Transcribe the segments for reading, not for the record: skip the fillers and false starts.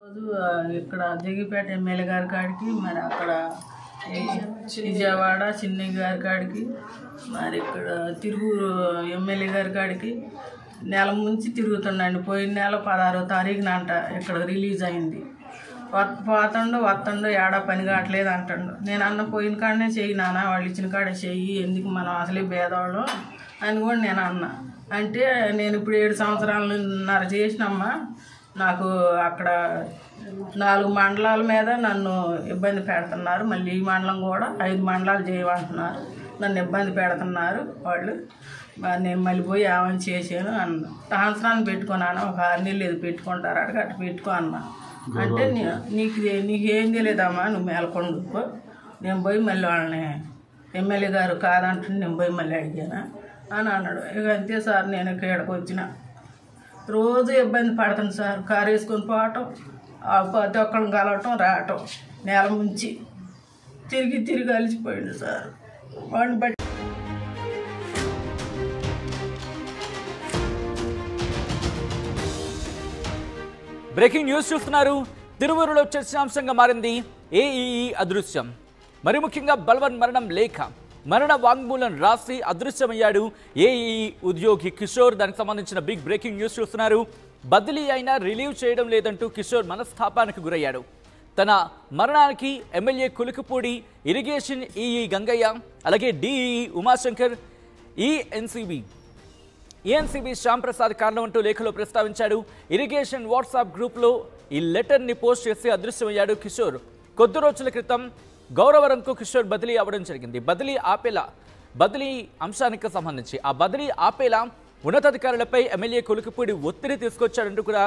రోజు ఇక్కడ జగిపేట ఎమ్మెల్యే గారి కాడికి మరి అక్కడ విజయవాడ చిన్నయ్య గారి కాడికి మరి ఇక్కడ తిరువూరు ఎమ్మెల్యే గారి కాడికి నెల ముంచి తిరుగుతున్నాండి. పోయిన నెల 16వ తారీఖున అంట ఇక్కడ రిలీజ్ అయింది. వత్తండు ఏడా పని కావట్లేదు అంటాడు. నేను అన్న పోయిన కాడనే చెయ్యి నాన్న, వాళ్ళు ఇచ్చిన కాడే చెయ్యి, ఎందుకు మనం అసలే భేదవాళ్ళం అని కూడా నేను అన్నా. అంటే నేను ఇప్పుడు 7 సంవత్సరాలన్నర చేసినమ్మా, నాకు అక్కడ 4 మండలాల మీద నన్ను ఇబ్బంది పెడుతున్నారు. మళ్ళీ ఈ మండలం కూడా 5 మండలాలు చేయమంటున్నారు. నన్ను ఇబ్బంది పెడుతున్నారు వాళ్ళు. నేను మళ్ళీ పోయి ఏమని చేశాను అన్న. సంవత్సరాన్ని పెట్టుకున్నాను, ఒక 6 నెలలు ఏది పెట్టుకుంటారు అడిగి అటు పెట్టుకో అన్నా. అంటే నీకేం తెలియదమ్మా, నువ్వు మేలకొండుకో, నేను పోయి మళ్ళీ వాళ్ళని ఎమ్మెల్యే గారు కాదంటే నేను పోయి మళ్ళీ అడిగాను అని అన్నాడు. ఇక అంతే సార్, నేను ఇక్కడికి వచ్చిన రోజు ఇబ్బంది పడతాను సార్. కారు వేసుకొని పోవటం, ప్రతి ఒక్కరిని కలవటం, రావటం, నెల ముంచి తిరిగి అలిసిపోయింది సార్. వాడిని బట్టి బ్రేకింగ్ న్యూస్ చూస్తున్నారు. తిరువూరులో చర్చాంశంగా మారింది ఏఈఈ అదృశ్యం. మరి ముఖ్యంగా బల్వన్ మరణ వాంగ్మూలం రాసి అదృశ్యమయ్యాడు ఏఈఈ ఉద్యోగి కిషోర్. దానికి సంబంధించిన బిగ్ బ్రేకింగ్ న్యూస్ చూస్తున్నారు. బదిలీ అయినా రిలీవ్ చేయడం లేదంటూ కిషోర్ మనస్తాపానికి గురయ్యాడు. తన మరణానికి ఎమ్మెల్యే కులుకుపూడి, ఇరిగేషన్ ఈఈ గంగయ్య, అలాగే డిఈఈ ఉమాశంకర్, ఏఎన్సీబీ శ్యామ్ ప్రసాద్ కారణం అంటూ లేఖలో ప్రస్తావించాడు. ఇరిగేషన్ వాట్సాప్ గ్రూప్లో ఈ లెటర్ని పోస్ట్ చేసి అదృశ్యమయ్యాడు కిషోర్. కొద్ది రోజుల క్రితం గౌరవరంకు కిషోర్ బదిలీ అవ్వడం జరిగింది. బదిలీ అంశానికి సంబంధించి ఆ బదిలీ ఆపేలా ఉన్నతాధికారులపై ఎమ్మెల్యే కులుకుపూడి ఒత్తిడి తీసుకొచ్చాడంటూ కూడా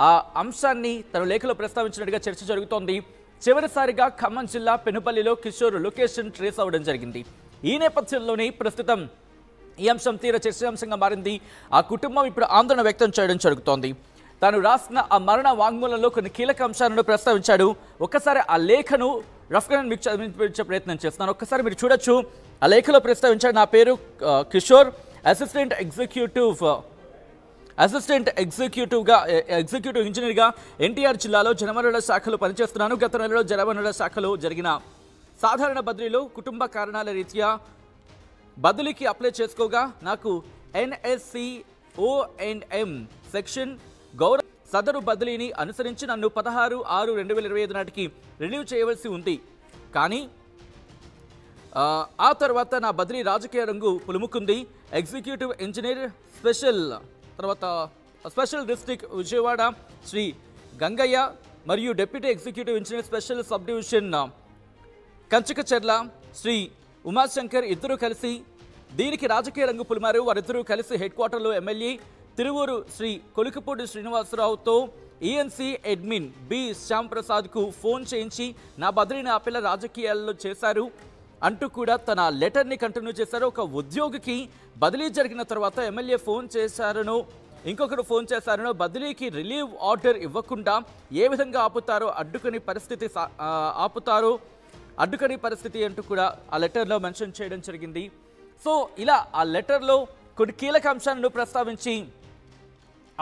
ఆ అంశాన్ని తన లేఖలో ప్రస్తావించినట్టుగా చర్చ జరుగుతోంది. చివరిసారిగా ఖమ్మం జిల్లా పెనుపల్లిలో కిషోర్ లొకేషన్ ట్రేస్ అవ్వడం జరిగింది. ఈ నేపథ్యంలోనే ప్రస్తుతం ఈ అంశం తీవ్ర చర్చాంశంగా మారింది. ఆ కుటుంబం ఇప్పుడు ఆందోళన వ్యక్తం చేయడం జరుగుతోంది. తాను రాసిన ఆ మరణ వాంగ్మూలంలో కొన్ని కీలక అంశాలను ప్రస్తావించాడు. ఒక్కసారి ఆ లేఖను రఫ్గా మీకు చదివించే ప్రయత్నం చేస్తున్నాను. ఒక్కసారి మీరు చూడొచ్చు. ఆ లేఖలో ప్రస్తావించాడు, నా పేరు కిషోర్, అసిస్టెంట్ ఎగ్జిక్యూటివ్ ఇంజనీర్గా ఎన్టీఆర్ జిల్లాలో జలవనరుల శాఖలో పనిచేస్తున్నాను. గత నెలలో జలవనరుల శాఖలో జరిగిన సాధారణ బదిలీలో కుటుంబ కారణాల రీత్యా బదిలీకి అప్లై చేసుకోగా నాకు NSC ONM సెక్షన్ గౌరవ సదరు బదిలీని అనుసరించి నన్ను 16/6/2025 నాటికి రిలీవ్ చేయవలసి ఉంది. కానీ ఆ తర్వాత నా బదిలీ రాజకీయ రంగు పులుముకుంది. Executive engineer special district Vijayawada Shri Gangaiah మరియు deputy executive engineer special subdivision Kanchikacherla Shri Umashankar ఇద్దరు కలిసి దీనికి రాజకీయ రంగు పులిమారు. వారిద్దరూ కలిసి హెడ్ క్వార్టర్లో ఎమ్మెల్యే తిరువూరు శ్రీ కొలుకుపూడి శ్రీనివాసరావుతో ఈఎన్సీ అడ్మిన్ బి శ్యామ్ ప్రసాద్కు ఫోన్ చేయించి నా బదిలీని ఆపేల రాజకీయాల్లో చేశారు అంటూ కూడా తన లెటర్ని కంటిన్యూ చేశారు. ఒక ఉద్యోగికి బదిలీ జరిగిన తర్వాత ఎమ్మెల్యే ఫోన్ చేశారనో ఇంకొకరు ఫోన్ చేశారనో బదిలీకి రిలీవ్ ఆర్డర్ ఇవ్వకుండా ఏ విధంగా అడ్డుకని పరిస్థితి అంటూ కూడా ఆ లెటర్లో మెన్షన్ చేయడం జరిగింది. సో ఇలా ఆ లెటర్లో కొన్ని కీలక అంశాలను ప్రస్తావించి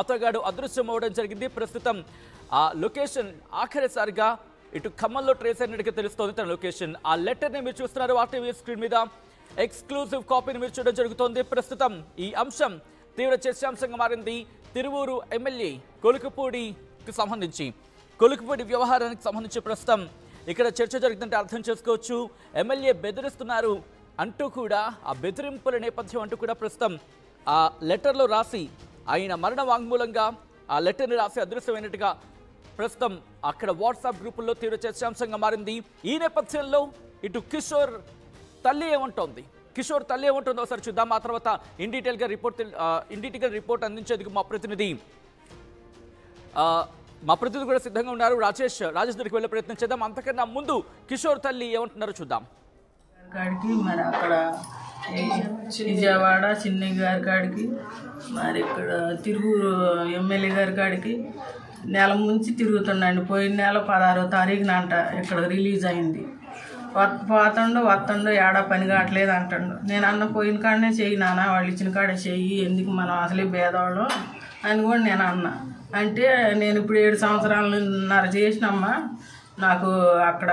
అతగాడు అదృశ్యం అవ్వడం జరిగింది. ప్రస్తుతం ఆ లొకేషన్ ఆఖరిసారిగా ఇటు ఖమ్మంలో ట్రేస్ అయినట్టుగా తెలుస్తోంది తన లొకేషన్. ఆ లెటర్ని మీరు చూస్తున్నారు RTV స్క్రీన్ మీద. ఎక్స్క్లూజివ్ కాపీని మీరు చూడడం జరుగుతోంది. ప్రస్తుతం ఈ అంశం తీవ్ర చర్చాంశంగా మారింది. తిరువూరు ఎమ్మెల్యే కొలుకుపూడి వ్యవహారానికి సంబంధించి ప్రస్తుతం ఇక్కడ చర్చ జరుగుతుంటే అర్థం చేసుకోవచ్చు. ఎమ్మెల్యే బెదిరిస్తున్నారు అంటూ కూడా ఆ బెదిరింపుల నేపథ్యం అంటూ కూడా ప్రస్తుతం ఆ లెటర్లో రాసి ఆయన మరణ వాంగ్మూలంగా ఆ లెటర్ని రాసి అదృశ్యమైనట్టుగా ప్రస్తుతం అక్కడ వాట్సాప్ గ్రూపుల్లో తీవ్ర చర్చాంశంగా మారింది. ఈ నేపథ్యంలో ఇటు కిషోర్ తల్లి ఏమంటుందో ఒకసారి చూద్దాం. ఆ తర్వాత ఇన్ డీటెయిల్గా రిపోర్ట్ అందించేందుకు మా ప్రతినిధి కూడా సిద్ధంగా ఉన్నారు. రాజేష్ దగ్గరికి వెళ్ళే ప్రయత్నం చేద్దాం. అంతకన్నా ముందు కిషోర్ తల్లి ఏమంటున్నారో చూద్దాం. కాడికి మరి అక్కడ విజయవాడ చిన్నయ్య గారి కాడికి మరి ఇక్కడ తిరువూరు ఎమ్మెల్యే గారి కాడికి నెల ముంచి తిరుగుతున్నాండి. పోయిన నెల 16వ తారీఖున అంట ఇక్కడ రిలీజ్ అయింది. వత్తండు ఏడా పని కావట్లేదు అంటాడు. నేను అన్న పోయిన కాడనే చెయ్యి నాన్న, వాళ్ళు ఇచ్చిన కాడే చెయ్యి, ఎందుకు మనం అసలే భేదవాళ్ళం అని కూడా నేను అన్నా. అంటే నేను ఇప్పుడు 7 సంవత్సరాలన్నర చేసినమ్మా. నాకు అక్కడ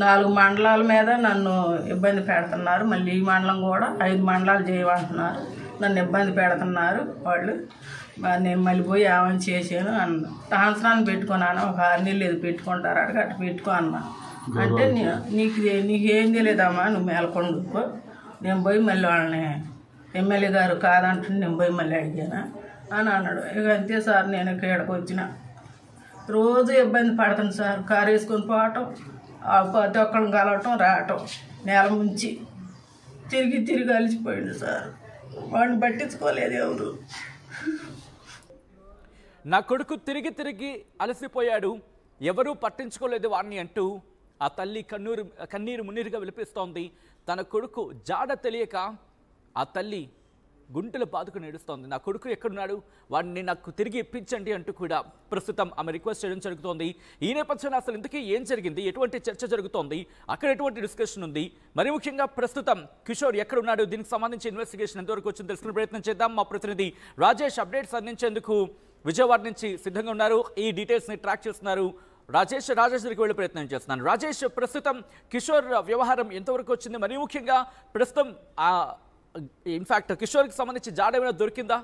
4 మండలాల మీద నన్ను ఇబ్బంది పెడుతున్నారు. మళ్ళీ ఈ మండలం కూడా 5 మండలాలు చేయమంటున్నారు. నన్ను ఇబ్బంది పెడుతున్నారు వాళ్ళు. నేను మళ్ళీ పోయి ఏమని చేశాను అన్న. ట్రాన్స్ఫరాన్ని పెట్టుకున్నాను. ఒక 6 నెలలు ఇది పెట్టుకుంటారు అడిగి అటు పెట్టుకో అన్నా. అంటే నీకేం తెలియదమ్మా, నువ్వు మేలకొండుకో. నేను పోయి మళ్ళీ వాళ్ళని ఎమ్మెల్యే గారు కాదంటే నేను పోయి మళ్ళీ అడిగాను అని అన్నాడు. ఇక అంతే సార్, నేను ఇక్కడికి వచ్చిన రోజు ఇబ్బంది పడుతుంది సార్. కారు వేసుకొని పోవటం, ప్రతి ఒక్కరిని కలవటం, రావటం, నేల ముంచి తిరిగి అలిసిపోయింది సార్. వాడిని పట్టించుకోలేదు ఎవరు. నా కొడుకు తిరిగి అలసిపోయాడు, ఎవరూ పట్టించుకోలేదు వాడిని అంటూ ఆ తల్లి కన్నీరు మున్నీరుగా విలిపిస్తోంది. తన కొడుకు జాడ తెలియక ఆ తల్లి గుంటలు బాదుకుని ఏడుస్తోంది. నా కొడుకు ఎక్కడున్నాడు, వాడిని నాకు తిరిగి ఇప్పించండి అంటూ కూడా ప్రస్తుతం ఆమె రిక్వెస్ట్ చేయడం జరుగుతోంది. ఈ నేపథ్యంలో అసలు ఇంతకీ ఏం జరిగింది, ఎటువంటి చర్చ జరుగుతోంది, అక్కడ ఎటువంటి డిస్కషన్ ఉంది, మరి ముఖ్యంగా ప్రస్తుతం కిషోర్ ఎక్కడున్నాడు, దీనికి సంబంధించి ఇన్వెస్టిగేషన్ ఎంతవరకు వచ్చింది తెలుసుకునే ప్రయత్నం చేద్దాం. మా ప్రతినిధి రాజేష్ అప్డేట్స్ అందించేందుకు విజయవాడ నుంచి సిద్ధంగా ఉన్నారు. ఈ డీటెయిల్స్ని ట్రాక్ చేస్తున్నారు. రాజేష్ దగ్గరికి వెళ్ళే ప్రయత్నం చేస్తున్నాను. రాజేష్, ప్రస్తుతం కిషోర్ వ్యవహారం ఎంతవరకు వచ్చింది, మరి ముఖ్యంగా ప్రస్తుతం ఇన్ఫాక్ట్ కిషోర్కి సంబంధించి జాడ ఏమైనా దొరికిందా?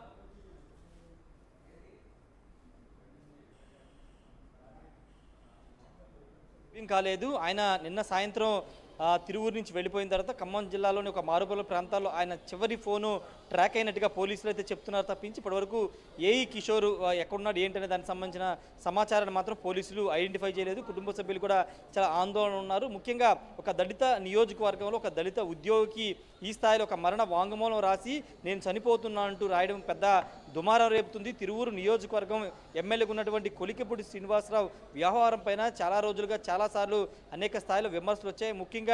కాలేదు. ఆయన నిన్న సాయంత్రం తిరువూరు నుంచి వెళ్ళిపోయిన తర్వాత ఖమ్మం జిల్లాలోని ఒక మారుమూల ప్రాంతాల్లో ఆయన చివరి ఫోను ట్రాక్ అయినట్టుగా పోలీసులు అయితే చెప్తున్నారు తప్పించి ఇప్పటివరకు ఏఈ కిషోర్ ఎక్కడున్నాడు ఏంటనే దానికి సంబంధించిన సమాచారాన్ని మాత్రం పోలీసులు ఐడెంటిఫై చేయలేదు. కుటుంబ సభ్యులు కూడా చాలా ఆందోళన ఉన్నారు. ముఖ్యంగా ఒక దళిత నియోజకవర్గంలో ఒక దళిత ఉద్యోగికి ఈ స్థాయిలో ఒక మరణ వాంగ్మూలం రాసి నేను చనిపోతున్నా అంటూ రాయడం పెద్ద దుమారం రేపుతుంది. తిరువూరు నియోజకవర్గం ఎమ్మెల్యేగా ఉన్నటువంటి కొలికిపూడి శ్రీనివాసరావు వ్యవహారం పైన చాలా రోజులుగా చాలాసార్లు అనేక స్థాయిలో విమర్శలు వచ్చాయి. ముఖ్యంగా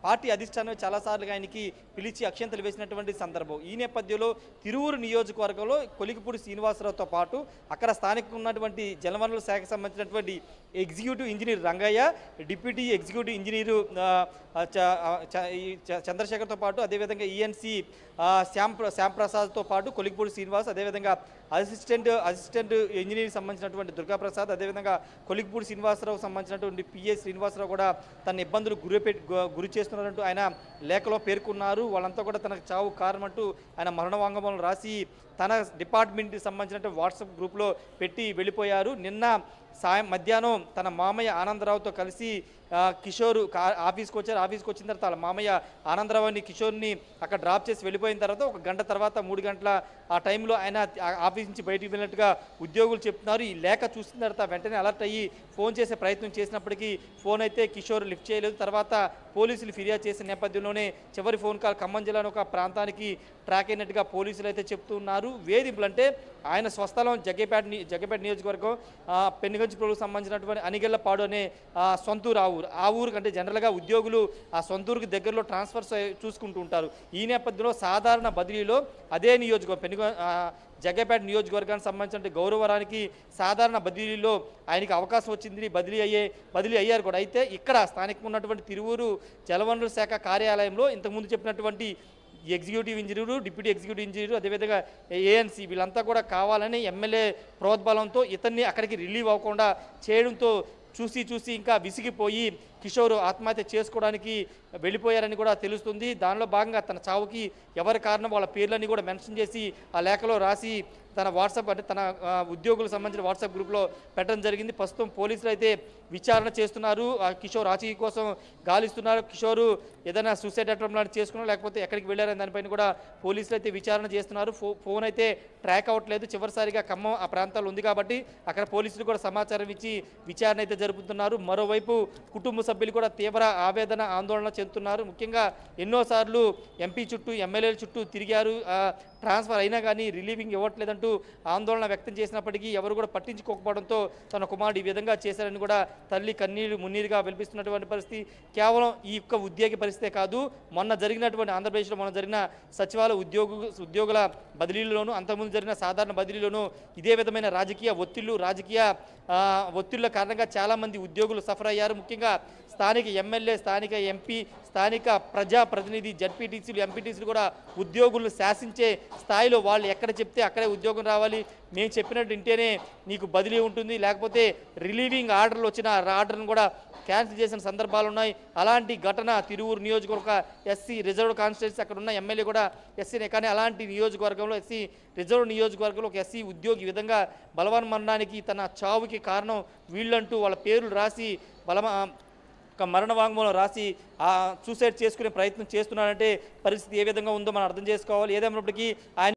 పార్టీ అధిష్టానం చాలాసార్లుగా ఆయనకి పిలిచి అక్షంతలు వేసినటువంటి సందర్భం. ఈ నేపథ్యంలో తిరువూరు నియోజకవర్గంలో కొలికిపూడి శ్రీనివాసరావుతో పాటు అక్కడ స్థానికంగా ఉన్నటువంటి జలవనరుల శాఖకు సంబంధించినటువంటి executive engineer Rangaiah, deputy executive engineer చంద్రశేఖర్తో పాటు అదేవిధంగా ఈఎన్సీ శ్యాంప్రసాద్తో పాటు కొలికిపూడి శ్రీనివాస్, అదేవిధంగా అసిస్టెంట్ ఇంజనీర్కి సంబంధించినటువంటి దుర్గాప్రసాద్, అదేవిధంగా కొలికిపూడి శ్రీనివాసరావు సంబంధించినటువంటి పిఏ శ్రీనివాసరావు కూడా తన ఇబ్బందులు గురి చేస్తున్నారంటూ ఆయన లేఖలో పేర్కొన్నారు. వాళ్ళంతా కూడా తనకు చావు కారణం అంటూ ఆయన మరణ వాంగ్మూలం రాసి తన డిపార్ట్మెంట్కి సంబంధించినటువంటి వాట్సాప్ గ్రూప్లో పెట్టి వెళ్ళిపోయారు. నిన్న మధ్యాహ్నం తన మామయ్య ఆనందరావుతో కలిసి కిషోర్ ఆఫీస్కి వచ్చారు. ఆఫీస్కి వచ్చిన తర్వాత వాళ్ళ మామయ్య ఆనందరావుని కిషోర్ని అక్కడ డ్రాప్ చేసి వెళ్ళిపోయిన తర్వాత 1 గంట తర్వాత 3 గంటల ఆ టైంలో ఆయన ఆఫీస్ నుంచి బయటికి వెళ్ళినట్టుగా ఉద్యోగులు చెప్తున్నారు. ఈ లేఖ చూసిన తర్వాత వెంటనే అలర్ట్ అయ్యి ఫోన్ చేసే ప్రయత్నం చేసినప్పటికీ ఫోన్ అయితే కిషోర్ లిఫ్ట్ చేయలేదు. తర్వాత పోలీసులు ఫిర్యాదు చేసిన నేపథ్యంలోనే చివరి ఫోన్ కాల్ ఖమ్మం జిల్లాలో ఒక ప్రాంతానికి ట్రాక్ అయినట్టుగా పోలీసులు అయితే చెప్తున్నారు. వేధింపులు అంటే ఆయన స్వస్థలం జగ్గపేట నియోజకవర్గం పెనుగంచిప్రోలుకు సంబంధించినటువంటి అనిగెళ్లపాడు అనే సొంతూరు ఆ ఊరు కంటే జనరల్గా ఉద్యోగులు ఆ సొంతూరుకి దగ్గరలో ట్రాన్స్ఫర్స్ చూసుకుంటూ ఉంటారు. ఈ నేపథ్యంలో సాధారణ బదిలీలో అదే నియోజకవర్గం జగ్గపేట నియోజకవర్గానికి సంబంధించిన గౌరవరానికి సాధారణ బదిలీలో ఆయనకి అవకాశం వచ్చింది. బదిలీ అయ్యారు కూడా. అయితే ఇక్కడ స్థానికంగా ఉన్నటువంటి తిరువూరు జలవనరుల శాఖ కార్యాలయంలో ఇంతకుముందు చెప్పినటువంటి executive engineer, deputy executive engineer, అదేవిధంగా ఏఎన్సీ వీళ్ళంతా కూడా కావాలని ఎమ్మెల్యే ప్రోద్బలంతో ఇతన్ని అక్కడికి రిలీవ్ అవ్వకుండా చేయడంతో చూసి ఇంకా విసిగిపోయి కిషోర్ ఆత్మహత్య చేసుకోవడానికి వెళ్ళిపోయారని కూడా తెలుస్తుంది. దానిలో భాగంగా తన చావుకి ఎవరి కారణం వాళ్ళ పేర్లన్నీ కూడా మెన్షన్ చేసి ఆ లేఖలో రాసి తన వాట్సాప్ అంటే తన ఉద్యోగులకు సంబంధించిన వాట్సాప్ గ్రూప్లో పెట్టడం జరిగింది. ప్రస్తుతం పోలీసులు అయితే విచారణ చేస్తున్నారు. ఆ కిషోర్ ఆచూకీ కోసం గాలిస్తున్నారు. కిషోర్ ఏదైనా సూసైడ్ అటెంప్ట్ లాంటి చేసుకున్నా లేకపోతే ఎక్కడికి వెళ్ళారని దానిపైన కూడా పోలీసులు అయితే విచారణ చేస్తున్నారు. ఫోన్ అయితే ట్రాక్ అవ్వట్లేదు. చివరిసారిగా ఖమ్మం ఆ ప్రాంతాల్లో ఉంది కాబట్టి అక్కడ పోలీసులు కూడా సమాచారం ఇచ్చి విచారణ అయితే జరుపుతున్నారు. మరోవైపు కుటుంబ సభ్యులు కూడా తీవ్ర ఆవేదన ఆందోళన చెందుతున్నారు. ముఖ్యంగా ఎన్నోసార్లు ఎంపీ చుట్టూ ఎమ్మెల్యేల చుట్టూ తిరిగారు. ట్రాన్స్ఫర్ అయినా కానీ రిలీవింగ్ ఇవ్వట్లేదంటూ ఆందోళన వ్యక్తం చేసినప్పటికీ ఎవరు కూడా పట్టించుకోకపోవడంతో తన కుమారుడు ఈ విధంగా చేశారని కూడా తల్లి కన్నీరు మున్నీరుగా వినిపిస్తున్నటువంటి పరిస్థితి. కేవలం ఈ యొక్క ఉద్యోగి పరిస్థితే కాదు, మొన్న జరిగినటువంటి ఆంధ్రప్రదేశ్లో మొన్న జరిగిన సచివాలయ ఉద్యోగుల బదిలీలోనూ అంతకుముందు జరిగిన సాధారణ బదిలీలోనూ ఇదే విధమైన రాజకీయ ఒత్తిళ్ల కారణంగా చాలామంది ఉద్యోగులు సఫర్ అయ్యారు. ముఖ్యంగా స్థానిక ఎమ్మెల్యే, స్థానిక ఎంపీ, స్థానిక ప్రజాప్రతినిధి, జడ్పీటీసీలు, ఎంపీటీసీలు కూడా ఉద్యోగులను శాసించే స్థాయిలో వాళ్ళు ఎక్కడ చెప్తే అక్కడే ఉద్యోగం రావాలి, మేము చెప్పినట్టు వింటేనే నీకు బదిలీ ఉంటుంది, లేకపోతే రిలీవింగ్ ఆర్డర్లు వచ్చిన ఆర్డర్ను కూడా క్యాన్సిల్ చేసిన సందర్భాలు ఉన్నాయి. అలాంటి ఘటన తిరువూరు నియోజకవర్గ ఎస్సీ రిజర్వ్డ్ కాన్స్టిట్యూన్సీ అక్కడ ఉన్న ఎమ్మెల్యే కూడా ఎస్సీనే. కానీ అలాంటి నియోజకవర్గంలో ఎస్సీ రిజర్వ్ నియోజకవర్గంలో ఒక ఎస్సీ ఉద్యోగి విధంగా బలవన్ మరణానికి తన చావుకి కారణం వీళ్ళంటూ వాళ్ళ పేర్లు రాసి ఒక మరణ వాంగ్మూలం రాసి సూసైడ్ చేసుకునే ప్రయత్నం చేస్తున్నారంటే పరిస్థితి ఏ విధంగా ఉందో మనం అర్థం చేసుకోవాలి. ఏదేమైనప్పటికీ ఆయన